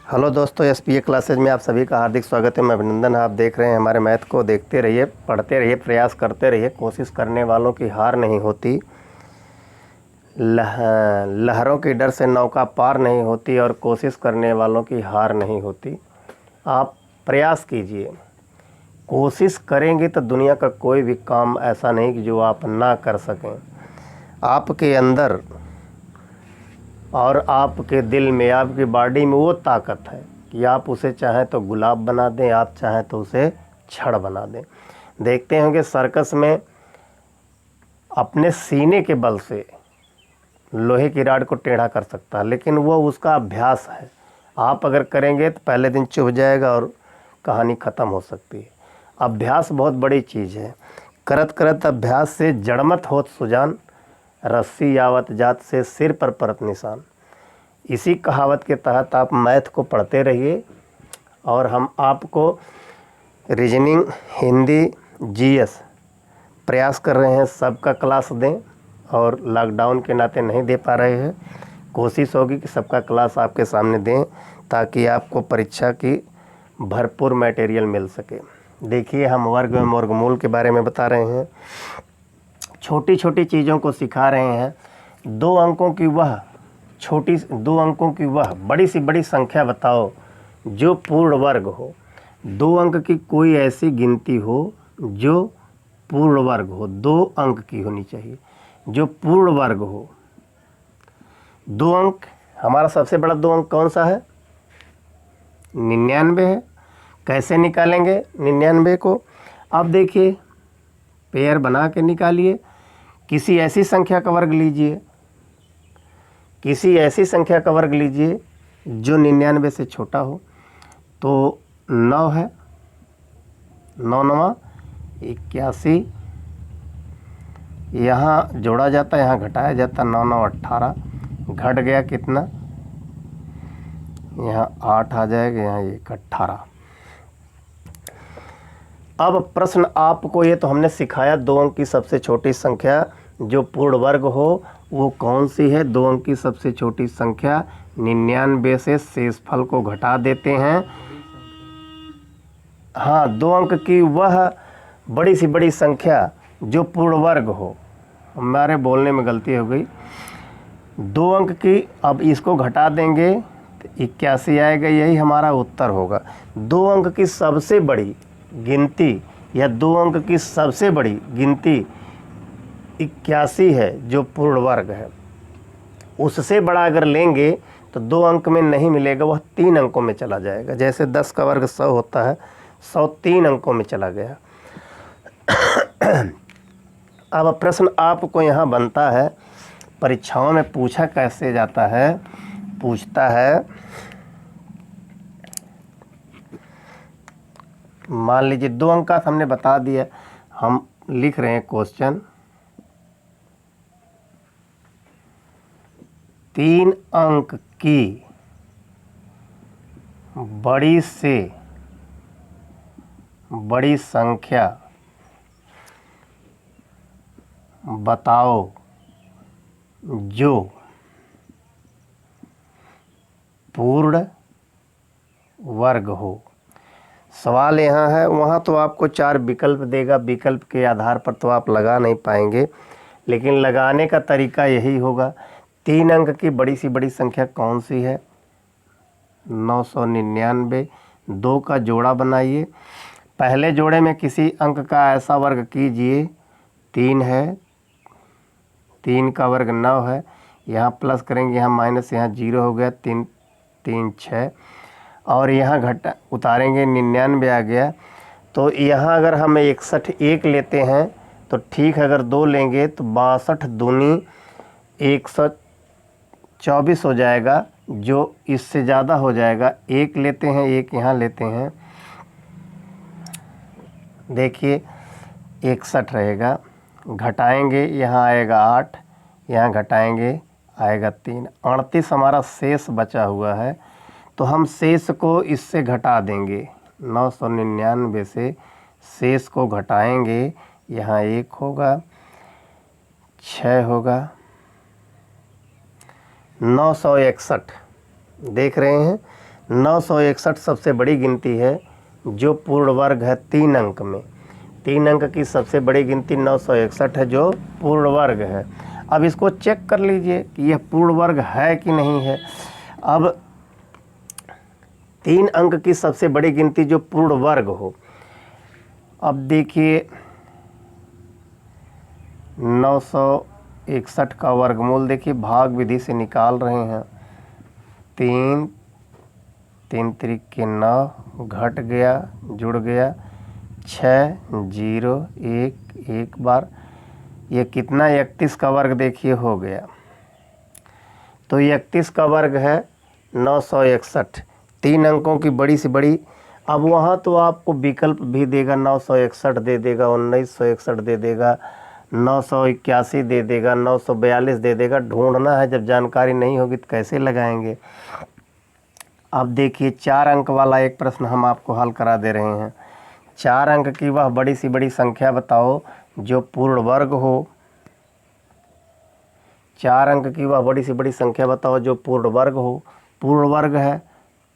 Hello दोस्तों, SPA classes में आप सभी का हार्दिक स्वागत है। मैं अभिनंदन। आप देख रहे हैं हमारे मैथ को। देखते रहिए, पढ़ते रहिए, प्रयास करते रहिए। कोशिश करने वालों की हार नहीं होती। लहरों की डर से नौका पार नहीं होती और कोशिश करने वालों की हार नहीं होती। आप प्रयास कीजिए। कोशिश करेंगे तो दुनिया का कोई भी काम ऐसा नहीं कि जो आप ना कर सकें। आपके अंदर और आपके दिल में, आपकी बॉडी में वो ताकत है कि आप उसे चाहें तो गुलाब बना दें, आप चाहें तो उसे छड़ बना दें। देखते होंगे सर्कस में अपने सीने के बल से लोहे की राड को टेढ़ा कर सकता है, लेकिन वो उसका अभ्यास है। आप अगर करेंगे तो पहले दिन चुभ जाएगा और कहानी ख़त्म हो सकती है। अभ्यास बहुत बड़ी चीज़ है। करत करत अभ्यास से जड़मत होत सुजान, रस्सी यावत जात से सिर पर परत निशान। इसी कहावत के तहत आप मैथ को पढ़ते रहिए और हम आपको रीजनिंग, हिंदी, जीएस प्रयास कर रहे हैं सबका क्लास दें, और लॉकडाउन के नाते नहीं दे पा रहे हैं। कोशिश होगी कि सबका क्लास आपके सामने दें ताकि आपको परीक्षा की भरपूर मटेरियल मिल सके। देखिए, हम वर्ग एवं वर्गमूल के बारे में बता रहे हैं। छोटी छोटी चीज़ों को सिखा रहे हैं। दो अंकों की वह बड़ी सी बड़ी संख्या बताओ जो पूर्ण वर्ग हो। 2 अंक की कोई ऐसी गिनती हो जो पूर्ण वर्ग हो। 2 अंक की होनी चाहिए जो पूर्ण वर्ग हो। 2 अंक, हमारा सबसे बड़ा 2 अंक कौन सा है? 99 है। कैसे निकालेंगे 99 को? अब देखिए, पेयर बना के निकालिए। किसी ऐसी संख्या का वर्ग लीजिए, किसी ऐसी संख्या का वर्ग लीजिए जो 99 से छोटा हो। तो 9 है, 9 9 81। यहाँ जोड़ा जाता है, यहाँ घटाया जाता। 9 9 18, घट गया कितना? यहाँ 8 आ जाएगा, यहाँ 1 18। अब प्रश्न आपको, ये तो हमने सिखाया 2 अंक की सबसे छोटी संख्या जो पूर्ण वर्ग हो वो कौन सी है। 2 अंक की सबसे छोटी संख्या 99 से शेषफल को घटा देते हैं। हाँ, 2 अंक की वह बड़ी सी बड़ी संख्या जो पूर्ण वर्ग हो। हमारे बोलने में गलती हो गई। 2 अंक की, अब इसको घटा देंगे तो 81 आएगा, यही हमारा उत्तर होगा। 2 अंक की सबसे बड़ी गिनती या 2 अंक की सबसे बड़ी गिनती 81 है जो पूर्ण वर्ग है। उससे बड़ा अगर लेंगे तो 2 अंक में नहीं मिलेगा, वह 3 अंकों में चला जाएगा। जैसे 10 का वर्ग 100 होता है, 100 3 अंकों में चला गया। अब प्रश्न आपको यहाँ बनता है, परीक्षाओं में पूछा कैसे जाता है? पूछता है, मान लीजिए 2 अंक का हमने बता दिया। हम लिख रहे हैं क्वेश्चन, 3 अंक की बड़ी से बड़ी संख्या बताओ जो पूर्ण वर्ग हो। सवाल यहाँ है, वहाँ तो आपको 4 विकल्प देगा। विकल्प के आधार पर तो आप लगा नहीं पाएंगे, लेकिन लगाने का तरीका यही होगा। 3 अंक की बड़ी सी बड़ी संख्या कौन सी है? 999। 2 का जोड़ा बनाइए। पहले जोड़े में किसी अंक का ऐसा वर्ग कीजिए। 3 है, 3 का वर्ग 9 है। यहाँ प्लस करेंगे, यहाँ माइनस, यहाँ 0 हो गया। 3 3 6, और यहाँ घटा उतारेंगे, 99 आ गया। तो यहाँ अगर हम 61 1 लेते हैं तो ठीक है, अगर 2 लेंगे तो 62 दूनी 124 हो जाएगा, जो इससे ज़्यादा हो जाएगा। 1 लेते हैं, 1 यहाँ लेते हैं, देखिए 61 रहेगा। घटाएंगे, यहाँ आएगा 8, यहाँ घटाएंगे आएगा 3। 38 हमारा शेष बचा हुआ है, तो हम शेष को इससे घटा देंगे। 999 से शेष को घटाएंगे, यहाँ 1 होगा, 6 होगा, 961। देख रहे हैं 961 सबसे बड़ी गिनती है जो पूर्ण वर्ग है 3 अंक में। 3 अंक की सबसे बड़ी गिनती 961 है जो पूर्ण वर्ग है। अब इसको चेक कर लीजिए कि यह पूर्ण वर्ग है कि नहीं है। अब 3 अंक की सबसे बड़ी गिनती जो पूर्ण वर्ग हो, अब देखिए 961 का वर्गमूल देखिए भाग विधि से निकाल रहे हैं। 3 3 त्रिक 9 घट गया जुड़ गया 6 0 1 एक बार, ये कितना 31 का वर्ग देखिए हो गया। तो 31 का वर्ग है 961, 3 अंकों की बड़ी से बड़ी। अब वहाँ तो आपको विकल्प भी देगा, 961 दे देगा, 1961 दे देगा, 981 दे देगा, 942 दे देगा। ढूंढना है, जब जानकारी नहीं होगी तो कैसे लगाएंगे। अब देखिए 4 अंक वाला एक प्रश्न हम आपको हल करा दे रहे हैं। 4 अंक की वह बड़ी सी बड़ी संख्या बताओ जो पूर्ण वर्ग हो। 4 अंक की वह बड़ी सी बड़ी संख्या बताओ जो पूर्ण वर्ग हो। पूर्ण वर्ग है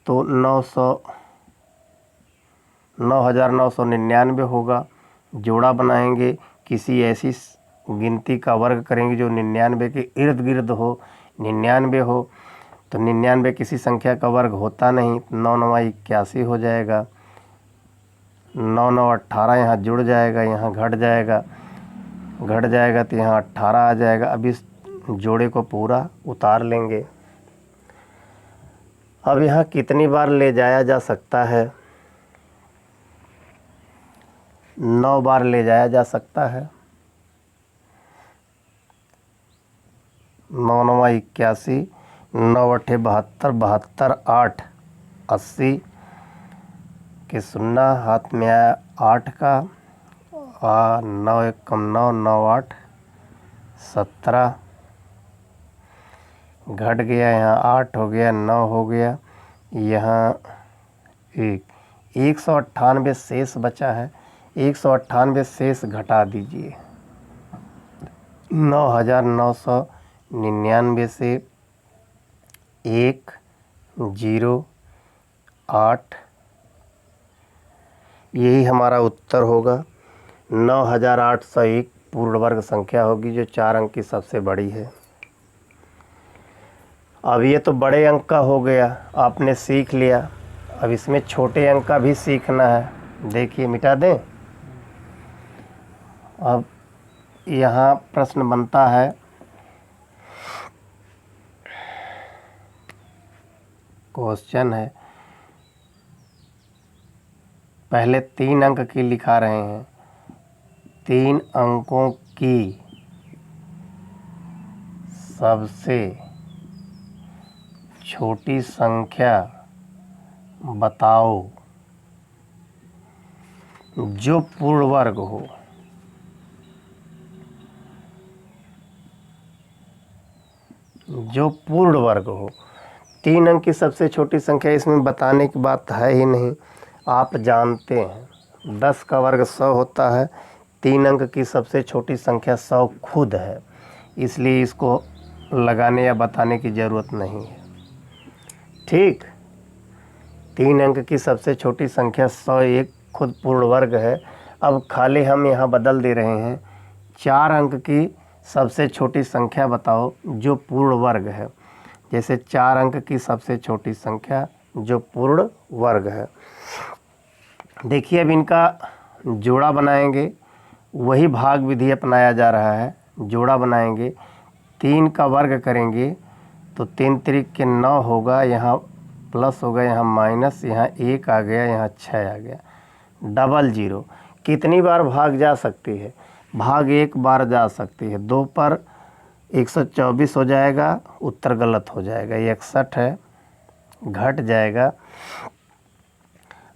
तो 9,999 होगा। जोड़ा बनाएंगे, किसी ऐसी गिनती का वर्ग करेंगे जो 99 के इर्द गिर्द हो, 99 हो। तो 99 किसी संख्या का वर्ग होता नहीं, 9 9 81 हो जाएगा। 9 9 18, यहाँ जुड़ जाएगा, यहाँ घट जाएगा तो यहाँ 18 आ जाएगा। अब इस जोड़े को पूरा उतार लेंगे। अब यहाँ कितनी बार ले जाया जा सकता है? 9 बार ले जाया जा सकता है। 9 9 81, 9 8 72, 72 8 80 के 0 हाथ में आया 8 का, 9 1 कम 9, 9 8 17 घट गया, यहाँ 8 हो गया, 9 हो गया, यहाँ 198 शेष बचा है। 198 शेष घटा दीजिए। 9,999 से 1 0 8, यही हमारा उत्तर होगा। 9,801 पूर्ण वर्ग संख्या होगी जो 4 अंक की सबसे बड़ी है। अब ये तो बड़े अंक का हो गया, आपने सीख लिया। अब इसमें छोटे अंक का भी सीखना है। देखिए मिटा दें। अब यहाँ प्रश्न बनता है, क्वेश्चन है, पहले 3 अंक की लिखा रहे हैं। 3 अंकों की सबसे छोटी संख्या बताओ जो पूर्ण वर्ग हो। जो पूर्ण वर्ग हो। 3 अंक की सबसे छोटी संख्या, इसमें बताने की बात है ही नहीं, आप जानते हैं 10 का वर्ग 100 होता है। 3 अंक की सबसे छोटी संख्या 100 खुद है, इसलिए इसको लगाने या बताने की ज़रूरत नहीं है। ठीक, 3 अंक की सबसे छोटी संख्या 101 खुद पूर्ण वर्ग है। अब खाली हम यहाँ बदल दे रहे हैं, 4 अंक की सबसे छोटी संख्या बताओ जो पूर्ण वर्ग है। जैसे 4 अंक की सबसे छोटी संख्या जो पूर्ण वर्ग है। देखिए अब इनका जोड़ा बनाएंगे, वही भाग विधि अपनाया जा रहा है। जोड़ा बनाएंगे, 3 का वर्ग करेंगे तो 3 त्रिक के 9 होगा, यहाँ प्लस होगा, यहाँ माइनस, यहाँ 1 आ गया, यहाँ 6 आ गया। 00 कितनी बार भाग जा सकती है? भाग 1 बार जा सकती है। 2 पर 124 हो जाएगा, उत्तर गलत हो जाएगा, 61 है, घट जाएगा।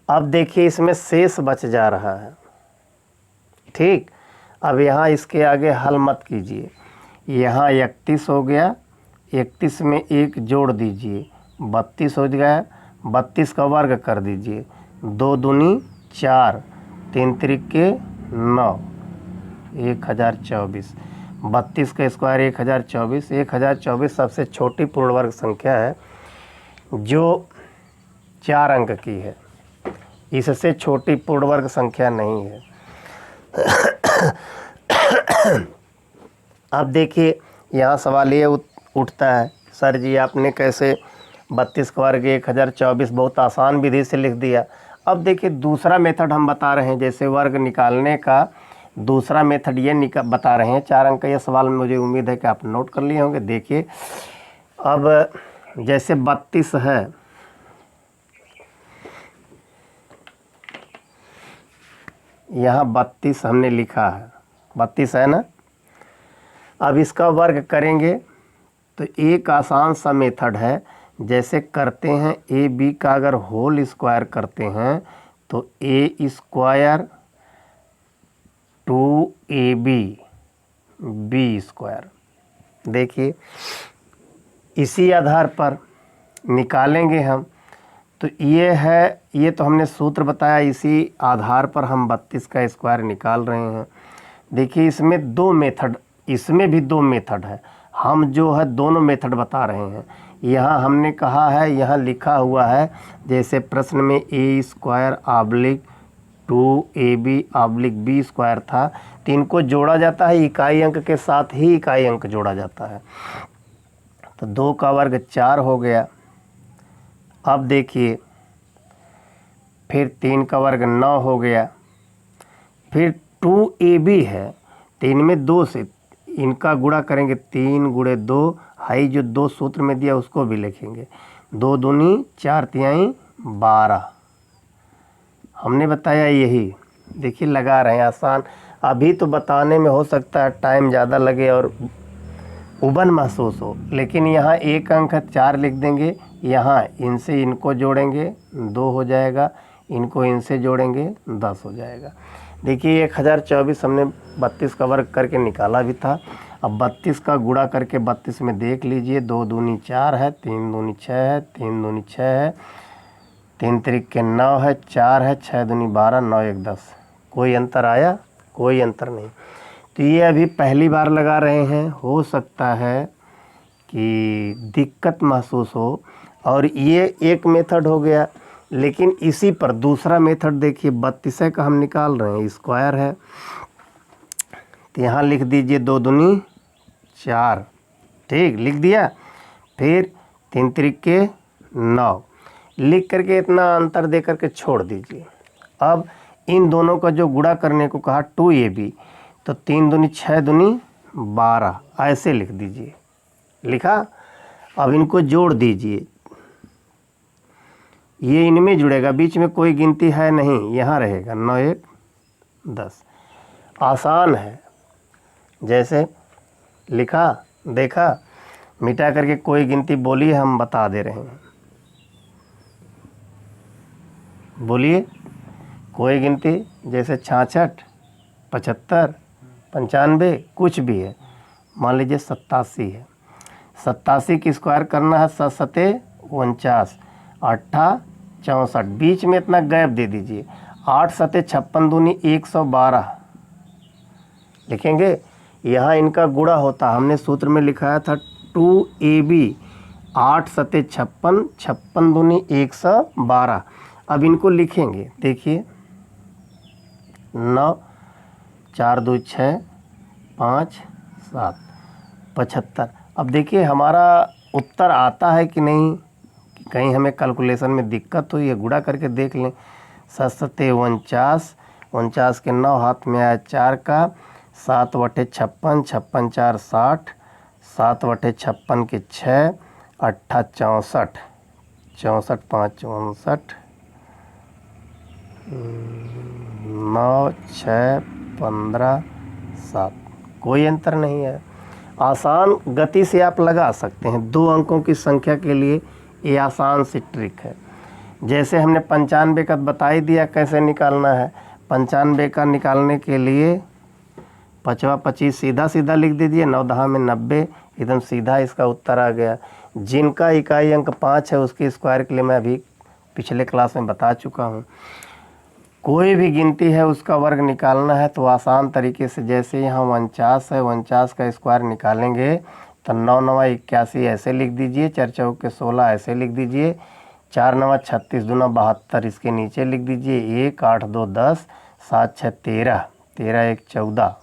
अब देखिए इसमें शेष बच जा रहा है। ठीक, अब यहाँ इसके आगे हल मत कीजिए। यहाँ 31 हो गया, 31 में 1 जोड़ दीजिए, 32 हो गया, 32 का वर्ग कर दीजिए, 2 दूनी 4, 3 त्रिक के 9, 1024, 32 का स्क्वायर 1024। 1024 सबसे छोटी पूर्ण वर्ग संख्या है जो 4 अंक की है, इससे छोटी पूर्ण वर्ग संख्या नहीं है। अब देखिए यहाँ सवाल ये उठता है, सर जी आपने कैसे 32 का वर्ग 1024 बहुत आसान विधि से लिख दिया। अब देखिए दूसरा मेथड हम बता रहे हैं, जैसे वर्ग निकालने का दूसरा मेथड ये बता रहे हैं। 4 अंक का ये सवाल मुझे उम्मीद है कि आप नोट कर लिए होंगे। देखिए अब जैसे 32 है, यहाँ 32 हमने लिखा है, 32 है ना। अब इसका वर्ग करेंगे तो एक आसान सा मेथड है, जैसे करते हैं ए बी का अगर होल स्क्वायर करते हैं तो ए स्क्वायर 2ab बी स्क्वायर। देखिए इसी आधार पर निकालेंगे हम, तो ये है, ये तो हमने सूत्र बताया, इसी आधार पर हम 32 का स्क्वायर निकाल रहे हैं। देखिए इसमें 2 मेथड, इसमें भी 2 मेथड है, हम जो है दोनों मेथड बता रहे हैं। यहाँ हमने कहा है, यहाँ लिखा हुआ है जैसे प्रश्न में A square oblique 2ab oblique B square था, तो इनको जोड़ा जाता है इकाई अंक के साथ ही इकाई अंक जोड़ा जाता है। तो 2 का वर्ग 4 हो गया। अब देखिए फिर 3 का वर्ग 9 हो गया। फिर 2ab है, 3 में 2 से इनका गुणा करेंगे, 3 गुणे 2 हाई जो 2 सूत्र में दिया उसको भी लिखेंगे, 2 दूनी 4 तिहाई 12। हमने बताया यही। देखिए लगा रहे हैं आसान, अभी तो बताने में हो सकता है टाइम ज़्यादा लगे और उबन महसूस हो, लेकिन यहाँ एक अंक 4 लिख देंगे, यहाँ इनसे इनको जोड़ेंगे 2 हो जाएगा, इनको इनसे जोड़ेंगे 10 हो जाएगा। देखिए 1024 हमने 32 का वर्ग करके निकाला भी था। अब 32 का गुणा करके 32 में देख लीजिए, 2 दूनी 4 है, 3 दूनी 6 है, 3 दूनी 6 है, 3 त्रिक 9 है, 4 है, 6 दूनी 12, 9 1 10। कोई अंतर आया? कोई अंतर नहीं। तो ये अभी पहली बार लगा रहे हैं, हो सकता है कि दिक्कत महसूस हो, और ये एक मेथड हो गया। लेकिन इसी पर दूसरा मेथड देखिए, 32 का हम निकाल रहे हैं, स्क्वायर है, तो यहाँ लिख दीजिए 2 दूनी 4, ठीक लिख दिया। फिर 3 त्रिक 9 लिख करके इतना अंतर दे करके छोड़ दीजिए। अब इन दोनों का जो गुणा करने को कहा 2ab, तो 3 दूनी 6 दूनी 12 ऐसे लिख दीजिए, लिखा। अब इनको जोड़ दीजिए, ये इनमें जुड़ेगा, बीच में कोई गिनती है नहीं, यहाँ रहेगा 9 1 10। आसान है, जैसे लिखा, देखा, मिटा करके कोई गिनती बोलिए, हम बता दे रहे हैं। बोलिए कोई गिनती, जैसे 66 75 95 कुछ भी है। मान लीजिए 87 है, 87 की स्क्वायर करना है, 7 सते 49, 8 64, बीच में इतना गैप दे दीजिए, 8 सते 56 दूनी 112 लिखेंगे। यहाँ इनका गुणा होता, हमने सूत्र में लिखाया था 2ab 8 सते 56, 56 दूनी 112। अब इनको लिखेंगे, देखिए 9 4 2 6 5 7 75। अब देखिए हमारा उत्तर आता है कि नहीं, कि कहीं हमें कैलकुलेशन में दिक्कत हुई है। गुणा करके देख लें, 7 सते 49, 49 के 9 हाथ में आया 4 का, 7 बटे 56, 56 4 60, 7 बटे 56 के 6, 8 64, 64 5 64, 9 6 15 7। कोई अंतर नहीं है, आसान गति से आप लगा सकते हैं। 2 अंकों की संख्या के लिए ये आसान सी ट्रिक है। जैसे हमने 95 का बता ही दिया कैसे निकालना है। 95 का निकालने के लिए 5 25 सीधा सीधा लिख दीजिए, 9 10 में 90, एकदम सीधा इसका उत्तर आ गया। जिनका इकाई अंक 5 है उसके स्क्वायर के लिए मैं अभी पिछले क्लास में बता चुका हूँ। कोई भी गिनती है उसका वर्ग निकालना है तो आसान तरीके से, जैसे यहाँ 49 है, 49 का स्क्वायर निकालेंगे तो 9 9 81 ऐसे लिख दीजिए, 4 4 के 16 ऐसे लिख दीजिए, 4 9 36 दूना 72, इसके नीचे लिख दीजिए 1 8 2 10 7 6 13, 13 1 14,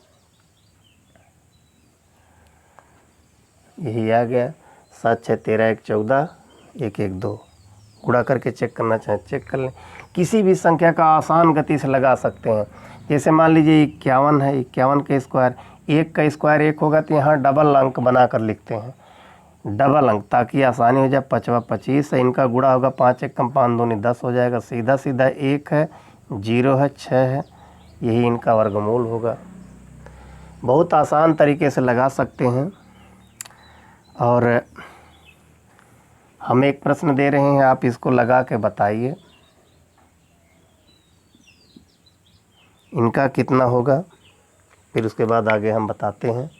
यही आ गया 7 6 13 1 14 1 1 2। गुणा करके चेक करना चाहें चेक कर लें। किसी भी संख्या का आसान गति से लगा सकते हैं। जैसे मान लीजिए 51 है, 51 के स्क्वायर, 1 का स्क्वायर 1 होगा तो यहाँ डबल अंक बनाकर लिखते हैं, डबल अंक, ताकि आसानी हो जाए। 5 25 है, इनका गुणा होगा 5 1 5 2 10 हो जाएगा। सीधा सीधा 1 है, 0 है, 6 है, यही इनका वर्गमूल होगा। बहुत आसान तरीके से लगा सकते हैं। और हम एक प्रश्न दे रहे हैं, आप इसको लगा के बताइए इनका कितना होगा, फिर उसके बाद आगे हम बताते हैं।